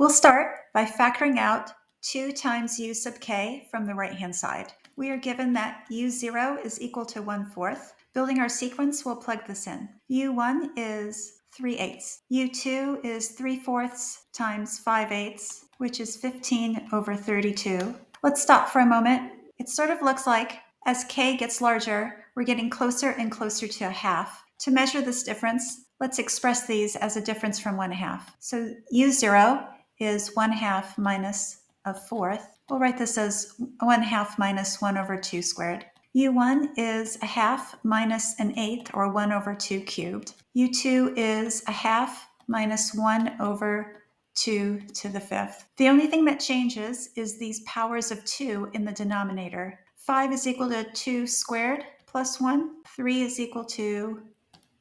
We'll start by factoring out 2 times u sub k from the right-hand side. We are given that u0 is equal to 1/4. Building our sequence, we'll plug this in. u1 is 3/8. u2 is 3/4 times 5/8, which is 15 over 32. Let's stop for a moment. It sort of looks like as k gets larger, we're getting closer and closer to a half. To measure this difference, let's express these as a difference from 1/2. So u0 is 1/2 minus a fourth. We'll write this as 1/2 minus 1 over 2 squared. u1 is a half minus an eighth, or 1 over 2 cubed. u2 is a half minus 1 over 2 to the fifth. The only thing that changes is these powers of 2 in the denominator. 5 is equal to 2 squared plus 1. 3 is equal to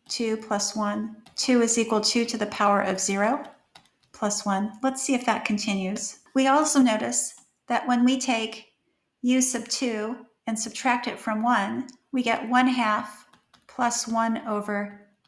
2 plus 1. 2 is equal to 2 to the power of 0 plus 1. Let's see if that continues. We also notice that when we take u sub 2 and subtract it from 1, we get 1/2 plus 1 over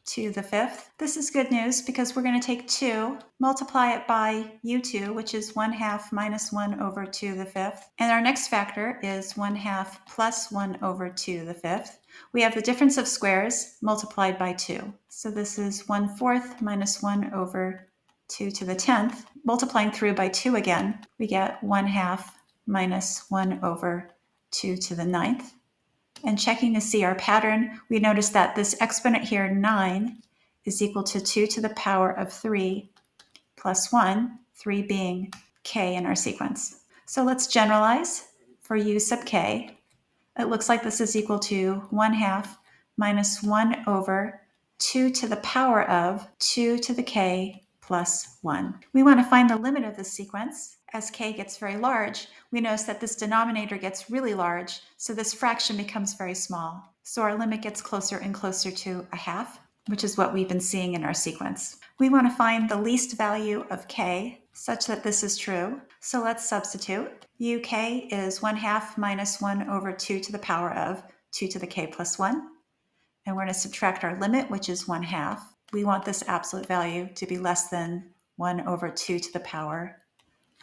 2 to the fifth. This is good news because we're going to take 2, multiply it by u2, which is 1/2 minus 1 over 2 to the fifth. And our next factor is 1/2 plus 1 over 2 to the fifth. We have the difference of squares multiplied by 2. So this is 1/4 minus 1 over 2 to the 10th. Multiplying through by 2 again, we get 1/2 minus 1 over 2 to the 9th. And checking to see our pattern, we notice that this exponent here, 9, is equal to 2 to the power of 3 plus 1, 3 being k in our sequence. So let's generalize for u sub k. It looks like this is equal to 1/2 minus 1 over 2 to the power of 2 to the k plus 1. We want to find the limit of this sequence. As k gets very large, we notice that this denominator gets really large, so this fraction becomes very small. So our limit gets closer and closer to a half, which is what we've been seeing in our sequence. We want to find the least value of k such that this is true. So let's substitute. uk is 1/2 minus 1 over 2 to the power of 2 to the k plus 1. And we're going to subtract our limit, which is 1/2. We want this absolute value to be less than 1 over 2 to the power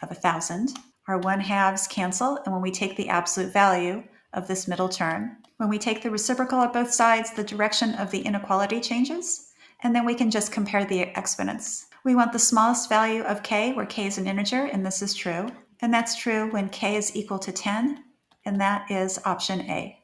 of 1,000. Our 1/2s cancel, and when we take the absolute value of this middle term, when we take the reciprocal at both sides, the direction of the inequality changes, and then we can just compare the exponents. We want the smallest value of k, where k is an integer, and this is true. And that's true when k is equal to 10, and that is option A.